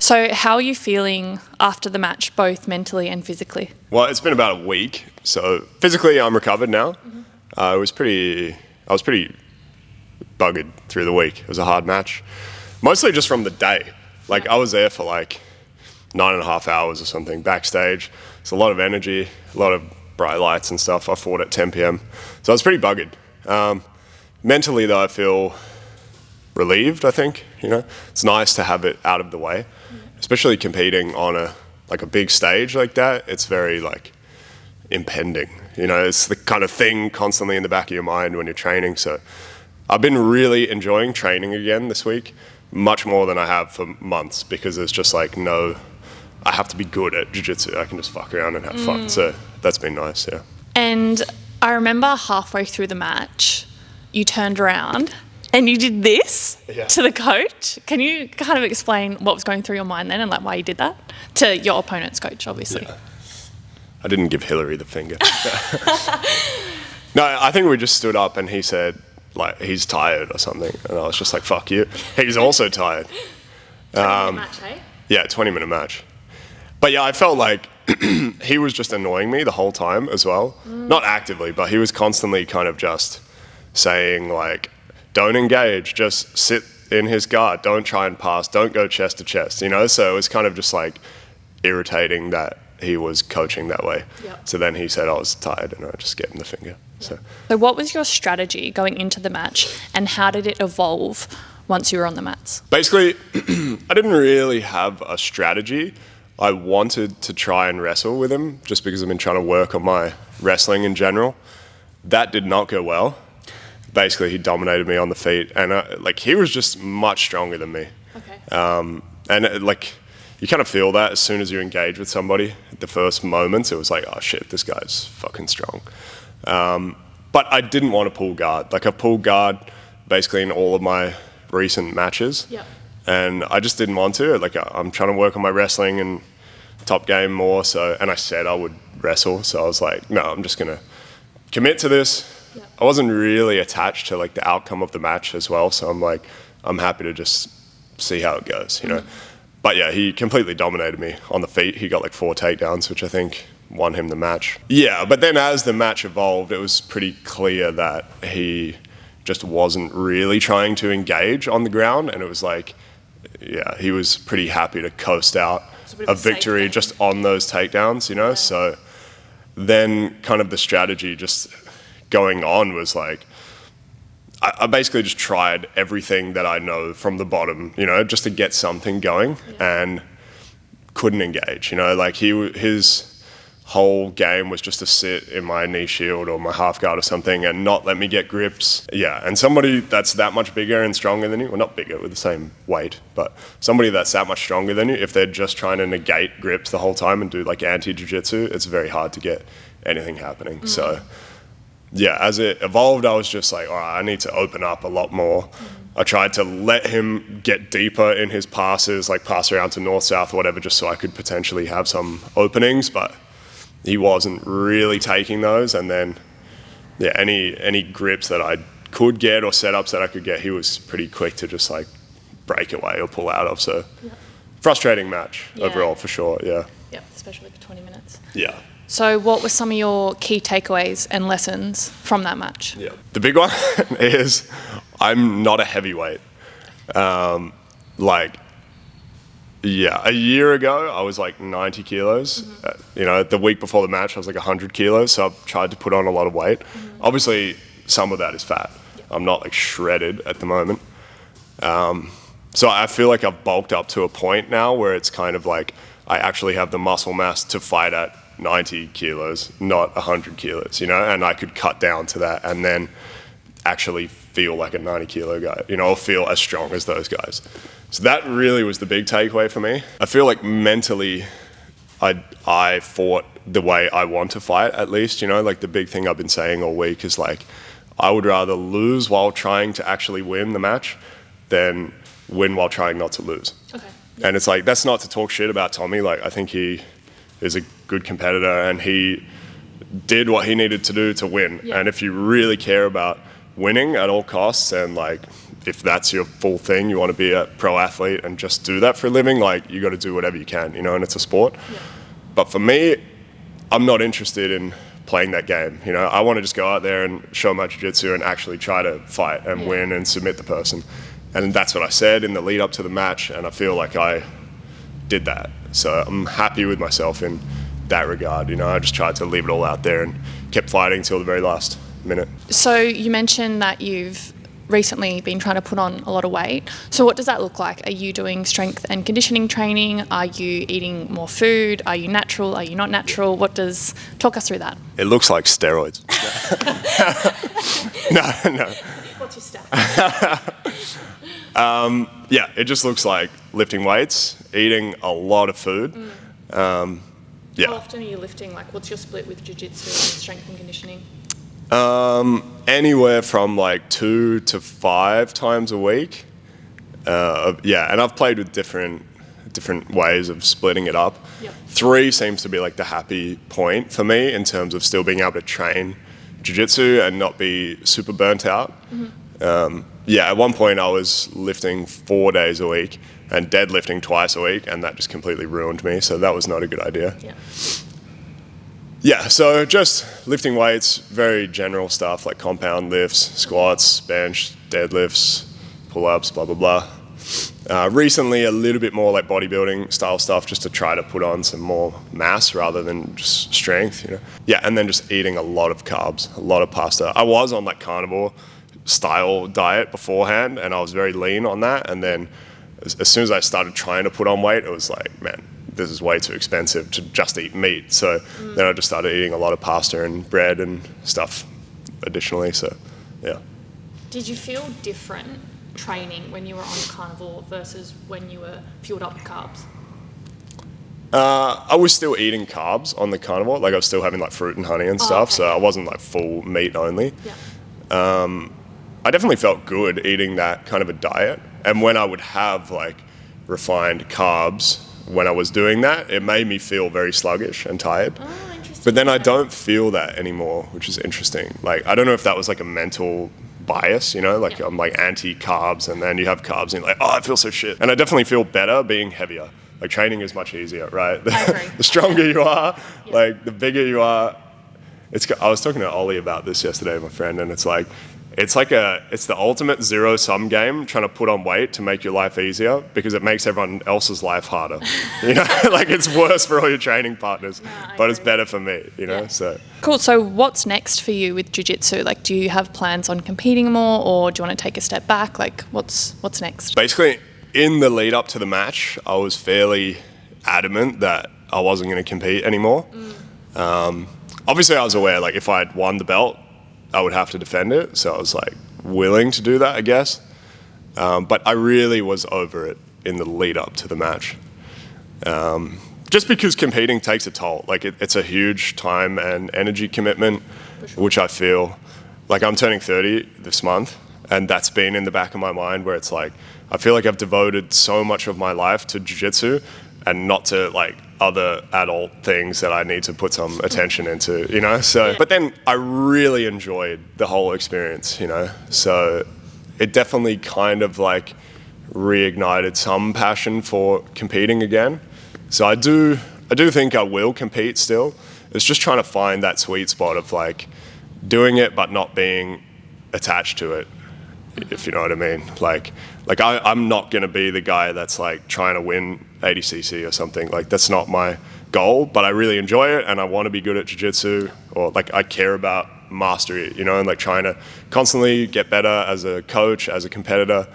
So how are you feeling after the match, both mentally and physically? Well, it's been about a week, so physically I'm recovered now. I was pretty buggered through the week. It was a hard match, mostly just from the day. Like I was there for like 9.5 hours or something backstage. It's a lot of energy, a lot of bright lights and stuff. I fought at 10 p.m. So I was pretty buggered. Mentally though, I feel relieved, I think. It's nice to have it out of the way, especially competing on a big stage like that. It's very like impending, it's the kind of thing constantly in the back of your mind when you're training. So I've been really enjoying training again this week, much more than I have for months, because there's just like I have to be good at jiu-jitsu. I can just fuck around and have fun. So that's been nice, yeah. And I remember halfway through the match, you turned around and you did this to the coach. Can you kind of explain what was going through your mind then and like why you did that? To your opponent's coach, obviously. Yeah. I didn't give Hillary the finger. No, I think we just stood up and he said, like, he's tired or something. And I was just like, fuck you. He's also tired. 20-minute match, hey? Yeah, 20-minute match. But yeah, I felt like he was just annoying me the whole time as well. Not actively, but he was constantly kind of just saying like, don't engage, just sit in his guard, don't try and pass, don't go chest to chest, So it was kind of just like irritating that he was coaching that way. Yep. So then he said I was tired and I just gave him the finger. So what was your strategy going into the match and how did it evolve once you were on the mats? Basically, I didn't really have a strategy. I wanted to try and wrestle with him just because I've been trying to work on my wrestling in general. That did not go well. Basically, he dominated me on the feet, and he was just much stronger than me. Okay. You kind of feel that as soon as you engage with somebody. At the first moments, it was like, oh shit, this guy's fucking strong. But I didn't want to pull guard. Like, I've pulled guard basically in all of my recent matches. Yep. And I just didn't want to. Like, I'm trying to work on my wrestling and top game more. So, and I said I would wrestle. So I was like, no, I'm just going to commit to this. Yep. I wasn't really attached to like the outcome of the match as well. So I'm like, I'm happy to just see how it goes, But yeah, he completely dominated me on the feet. He got like 4 takedowns, which I think won him the match. Yeah, but then as the match evolved, it was pretty clear that he just wasn't really trying to engage on the ground. And it was like, yeah, he was pretty happy to coast out a victory just on those takedowns, Yeah. So then kind of the strategy just going on was like, I basically just tried everything that I know from the bottom, just to get something going, and couldn't engage, like his whole game was just to sit in my knee shield or my half guard or something and not let me get grips. Yeah, and somebody that's that much bigger and stronger than you, well, not bigger with the same weight, but somebody that's that much stronger than you, if they're just trying to negate grips the whole time and do like anti-jiu-jitsu, it's very hard to get anything happening. So yeah, as it evolved, I was just like, all right, I need to open up a lot more. I tried to let him get deeper in his passes, like pass around to north-south or whatever, just so I could potentially have some openings, but he wasn't really taking those. And then, yeah, any grips that I could get or setups that I could get, he was pretty quick to just like break away or pull out of. So frustrating match overall, for sure, yeah. Yep, especially for 20 minutes. Yeah. So what were some of your key takeaways and lessons from that match? Yeah. The big one is I'm not a heavyweight. A year ago, I was like 90 kilos. The week before the match, I was like 100 kilos. So I've tried to put on a lot of weight. Obviously, some of that is fat. I'm not like shredded at the moment. So I feel like I've bulked up to a point now where it's kind of like I actually have the muscle mass to fight at 90 kilos, not 100 kilos, and I could cut down to that and then actually feel like a 90 kilo guy, or feel as strong as those guys. So that really was the big takeaway for me. I feel like mentally I fought the way I want to fight, at least, like the big thing I've been saying all week is like, I would rather lose while trying to actually win the match than win while trying not to lose. Okay. And it's like, that's not to talk shit about Tommy. Like, I think he is a good competitor and he did what he needed to do to win. Yeah. And if you really care about winning at all costs and like if that's your full thing, you want to be a pro athlete and just do that for a living, like you got to do whatever you can, and it's a sport. Yeah. But for me, I'm not interested in playing that game. I want to just go out there and show my jiu-jitsu and actually try to fight and win and submit the person. And that's what I said in the lead up to the match, and I feel like I did that. So I'm happy with myself in that regard. I just tried to leave it all out there and kept fighting till the very last minute. So you mentioned that you've recently been trying to put on a lot of weight. So what does that look like? Are you doing strength and conditioning training? Are you eating more food? Are you natural? Are you not natural? Talk us through that. It looks like steroids. No. What's your stat? Yeah, it just looks like lifting weights, eating a lot of food. Yeah. How often are you lifting? Like, what's your split with jiu-jitsu and strength and conditioning? Anywhere from like 2 to 5 times a week. Yeah, and I've played with different ways of splitting it up. Yep. 3 seems to be like the happy point for me in terms of still being able to train jiu-jitsu and not be super burnt out. Mm-hmm. Yeah, at one point I was lifting 4 days a week and deadlifting twice a week, and that just completely ruined me, so that was not a good idea. Yeah. Yeah, so just lifting weights, very general stuff like compound lifts, squats, bench, deadlifts, pull-ups, blah, blah, blah. Recently, a little bit more like bodybuilding style stuff just to try to put on some more mass rather than just strength, Yeah, and then just eating a lot of carbs, a lot of pasta. I was on like Carnival style diet beforehand, and I was very lean on that. And then as soon as I started trying to put on weight, it was like, man, this is way too expensive to just eat meat. So then I just started eating a lot of pasta and bread and stuff additionally. So, yeah. Did you feel different training when you were on Carnival versus when you were fueled up with carbs? I was still eating carbs on the Carnival. Like I was still having like fruit and honey and stuff. Okay. So I wasn't like full meat only. Yeah. I definitely felt good eating that kind of a diet. And when I would have like refined carbs, when I was doing that, it made me feel very sluggish and tired. Oh, interesting. But then I don't feel that anymore, which is interesting. Like, I don't know if that was like a mental bias, like I'm like anti-carbs, and then you have carbs and you're like, oh, I feel so shit. And I definitely feel better being heavier. Like training is much easier, right? I agree. The stronger you are, like the bigger you are. I was talking to Ollie about this yesterday, my friend, and it's the ultimate zero-sum game, trying to put on weight to make your life easier because it makes everyone else's life harder. Like it's worse for all your training partners, but it's better for me, so. Cool. So what's next for you with jiu-jitsu? Like, do you have plans on competing more, or do you want to take a step back? Like, what's next? Basically, in the lead up to the match, I was fairly adamant that I wasn't going to compete anymore. Obviously, I was aware, like, if I had won the belt, I would have to defend it. So I was, like, willing to do that, I guess. But I really was over it in the lead up to the match. Just because competing takes a toll. Like, it's a huge time and energy commitment, which I feel like I'm turning 30 this month. And that's been in the back of my mind where it's like, I feel like I've devoted so much of my life to jiu-jitsu and not to like other adult things that I need to put some attention into, So, but then I really enjoyed the whole experience, So it definitely kind of like reignited some passion for competing again. So I do think I will compete still. It's just trying to find that sweet spot of like doing it but not being attached to it, if you know what I mean. Like I'm not going to be the guy that's like trying to win 80cc or something. Like that's not my goal, but I really enjoy it and I want to be good at jiu-jitsu, or like I care about mastery, and like trying to constantly get better as a coach, as a competitor,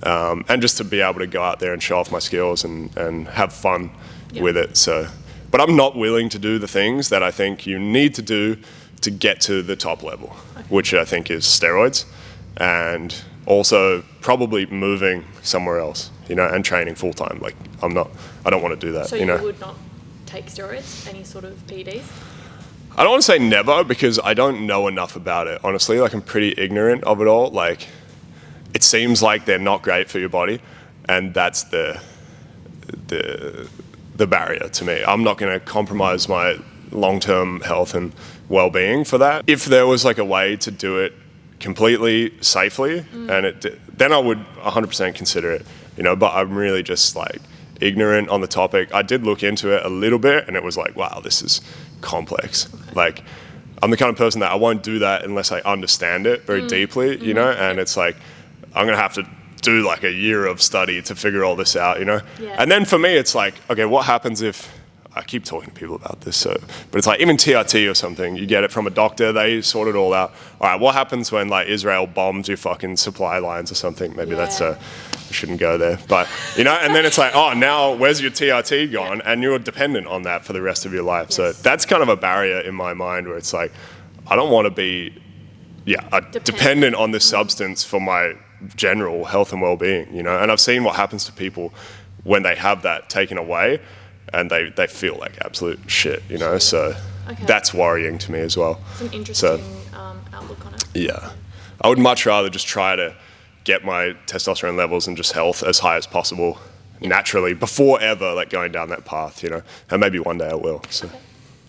and just to be able to go out there and show off my skills and have fun with it. So, but I'm not willing to do the things that I think you need to do to get to the top level, which I think is steroids, and also probably moving somewhere else, and training full time. Like I don't want to do that. So you would not take steroids, any sort of PEDs? I don't want to say never because I don't know enough about it, honestly. Like I'm pretty ignorant of it all. Like it seems like they're not great for your body, and that's the barrier to me. I'm not going to compromise my long-term health and well-being for that. If there was like a way to do it completely safely, and then I would 100% consider it, you know, but I'm really just like ignorant on the topic. I did look into it a little bit, and it was like, wow, this is complex. Okay. Like, I'm the kind of person that I won't do that unless I understand it very deeply, you know, and it's like, I'm going to have to do like a year of study to figure all this out, you know? Yeah. And then for me, it's like, okay, what happens if, I keep talking to people about this, but it's like even TRT or something, you get it from a doctor, they sort it all out. All right, what happens when like Israel bombs your fucking supply lines or something? Maybe that's I shouldn't go there, but you know, and then it's like, oh, now where's your TRT gone? And you're dependent on that for the rest of your life. Yes. So that's kind of a barrier in my mind where it's like, I don't want to be, dependent on this substance for my general health and well-being, you know. And I've seen what happens to people when they have that taken away, and they feel like absolute shit, you know. So that's worrying to me as well. It's an interesting outlook on it. Yeah, I would much rather just try to get my testosterone levels and just health as high as possible naturally before ever like going down that path, you know. And maybe one day I will. So. Okay.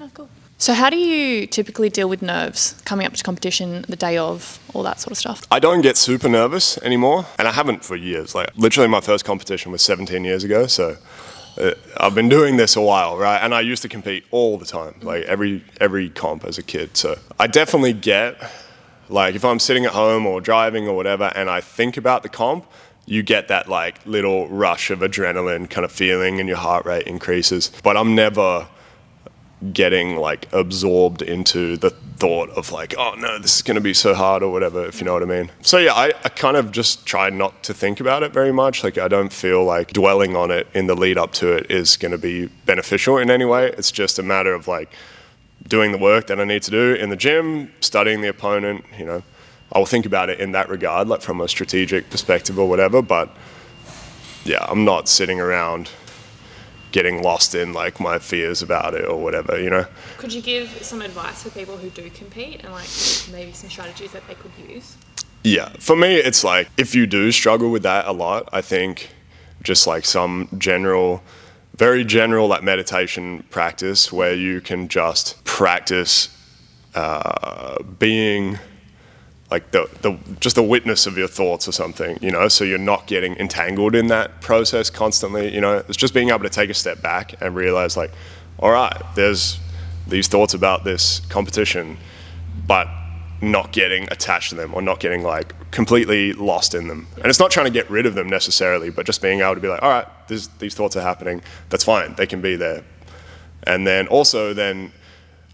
Oh, cool. So how do you typically deal with nerves coming up to competition, the day of, all that sort of stuff? I don't get super nervous anymore, and I haven't for years. Like literally my first competition was 17 years ago, so I've been doing this a while, right? And I used to compete all the time, like every comp as a kid. So I definitely get, like if I'm sitting at home or driving or whatever and I think about the comp, you get that like little rush of adrenaline kind of feeling and your heart rate increases. But I'm never getting like absorbed into the thought of like, oh no, this is going to be so hard or whatever, if you know what I mean. So yeah, I kind of just try not to think about it very much. Like I don't feel like dwelling on it in the lead up to it is going to be beneficial in any way. It's just a matter of like doing the work that I need to do in the gym, studying the opponent, you know. I'll think about it in that regard, like from a strategic perspective or whatever, but yeah, I'm not sitting around getting lost in like my fears about it or whatever, you know. Could you give some advice for people who do compete and like maybe some strategies that they could use? Yeah, for me it's like if you do struggle with that a lot, I think just like some general, very general like meditation practice where you can just practice being like just the witness of your thoughts or something, you know, so you're not getting entangled in that process constantly, you know. It's just being able to take a step back and realize like, all right, there's these thoughts about this competition, but not getting attached to them or not getting like completely lost in them. And it's not trying to get rid of them necessarily, but just being able to be like, all right, these thoughts are happening, that's fine, they can be there. And then also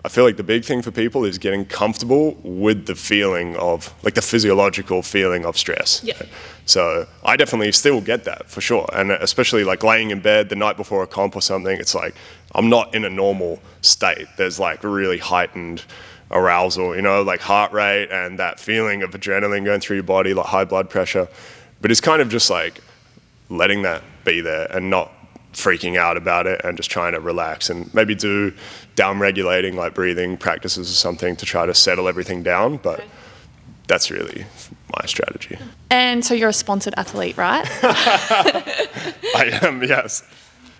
I feel like the big thing for people is getting comfortable with the feeling of, like the physiological feeling of stress. Yeah. So I definitely still get that for sure. And especially like laying in bed the night before a comp or something, it's like, I'm not in a normal state. There's like really heightened arousal, you know, like heart rate and that feeling of adrenaline going through your body, like high blood pressure. But it's kind of just like letting that be there and not freaking out about it and just trying to relax and maybe do down-regulating like breathing practices or something to try to settle everything down. But that's really my strategy. And so you're a sponsored athlete, right? I am, yes.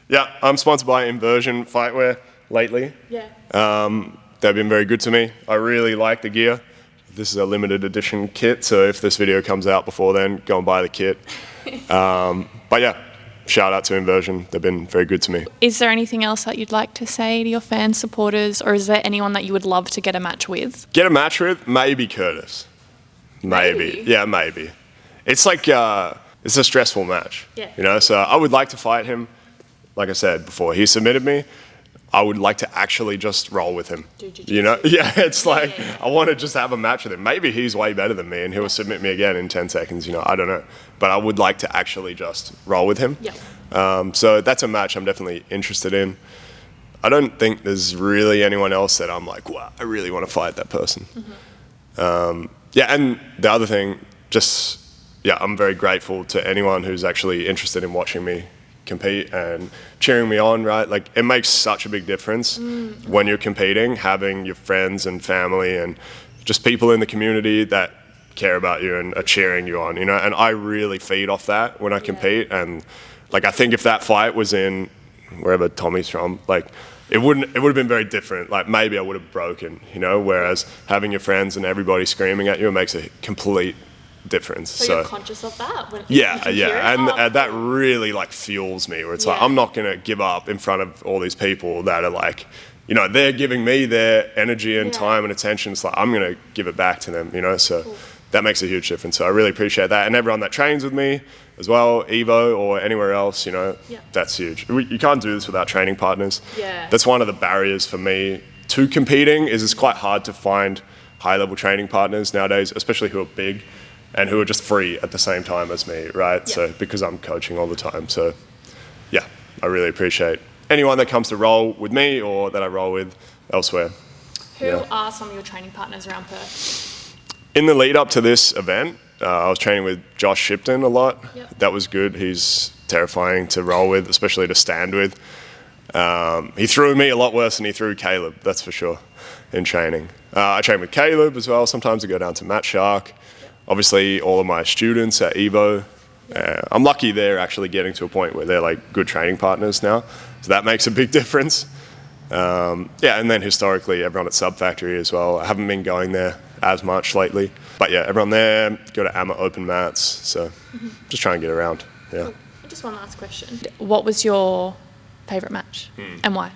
Yeah, I'm sponsored by Inversion Fightwear lately. Yeah. They've been very good to me. I really like the gear. This is a limited edition kit, so if this video comes out before then, go and buy the kit. But yeah, shout out to Inversion. They've been very good to me. Is there anything else that you'd like to say to your fans, supporters, or is there anyone that you would love to get a match with? Get a match with? Maybe Curtis. Maybe. Yeah, maybe. It's like, it's a stressful match. Yeah. You know, so I would like to fight him. Like I said before, he submitted me. I would like to actually just roll with him. You know? Yeah, it's like, I want to just have a match with him. Maybe he's way better than me and he'll submit me again in 10 seconds, you know, I don't know. But I would like to actually just roll with him. Yeah. So that's a match I'm definitely interested in. I don't think there's really anyone else that I'm like, wow, I really want to fight that person. Mm-hmm. Yeah, and the other thing, just, yeah, I'm very grateful to anyone who's actually interested in watching me compete and cheering me on, right? Like it makes such a big difference when you're competing, having your friends and family and just people in the community that care about you and are cheering you on, you know. And I really feed off that when I compete. And like I think if that fight was in wherever Tommy's from, like it would have been very different. Like maybe I would have broken, you know, whereas having your friends and everybody screaming at you, it makes a complete difference. So you're conscious of that? And that really like fuels me, where it's like, I'm not going to give up in front of all these people that are like, you know, they're giving me their energy and time and attention. It's like, I'm going to give it back to them, you know, so that makes a huge difference. So I really appreciate that. And everyone that trains with me as well, Evo or anywhere else, you know, that's huge. You can't do this without training partners. That's one of the barriers for me to competing, is it's quite hard to find high-level training partners nowadays, especially who are big and who are just free at the same time as me, right? So because I'm coaching all the time. So yeah, I really appreciate anyone that comes to roll with me or that I roll with elsewhere. Who are some of your training partners around Perth? In the lead up to this event, I was training with Josh Shipton a lot. That was good. He's terrifying to roll with, especially to stand with. He threw me a lot worse than he threw Caleb, that's for sure, in training. I train with Caleb as well. Sometimes I go down to Matt Shark. Obviously, all of my students at Evo. I'm lucky they're actually getting to a point where they're like good training partners now. So that makes a big difference. And then historically, everyone at Sub Factory as well. I haven't been going there as much lately. But yeah, everyone there, go to AMA open mats. So just try and get around. Yeah. Cool. Just one last question. What was your favourite match and why?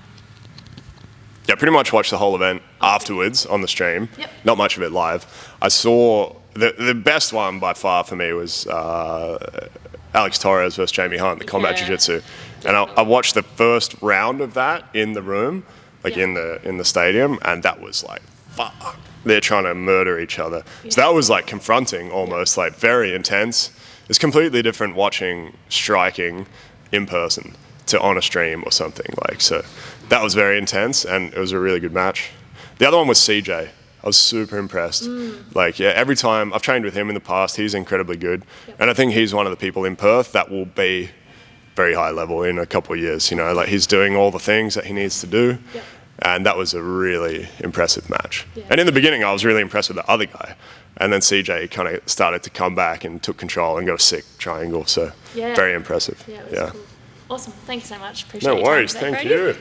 Yeah, pretty much watched the whole event afterwards on the stream. Not much of it live. I saw the best one by far for me was Alex Torres versus Jamie Hunt, the combat jiu-jitsu. And I watched the first round of that in the room, like in the stadium, and that was like, fuck. They're trying to murder each other. So that was like confronting almost, like very intense. It's completely different watching striking in person to on a stream or something. Like, so that was very intense and it was a really good match. The other one was CJ. I was super impressed. Like, yeah, every time I've trained with him in the past, he's incredibly good. And I think he's one of the people in Perth that will be very high level in a couple of years, you know, like he's doing all the things that he needs to do. And that was a really impressive match. And in the beginning, I was really impressed with the other guy. And then CJ kind of started to come back and took control and got a sick triangle. So very impressive. Cool. Awesome. Thank you so much. Appreciate it. No worries. Thank you.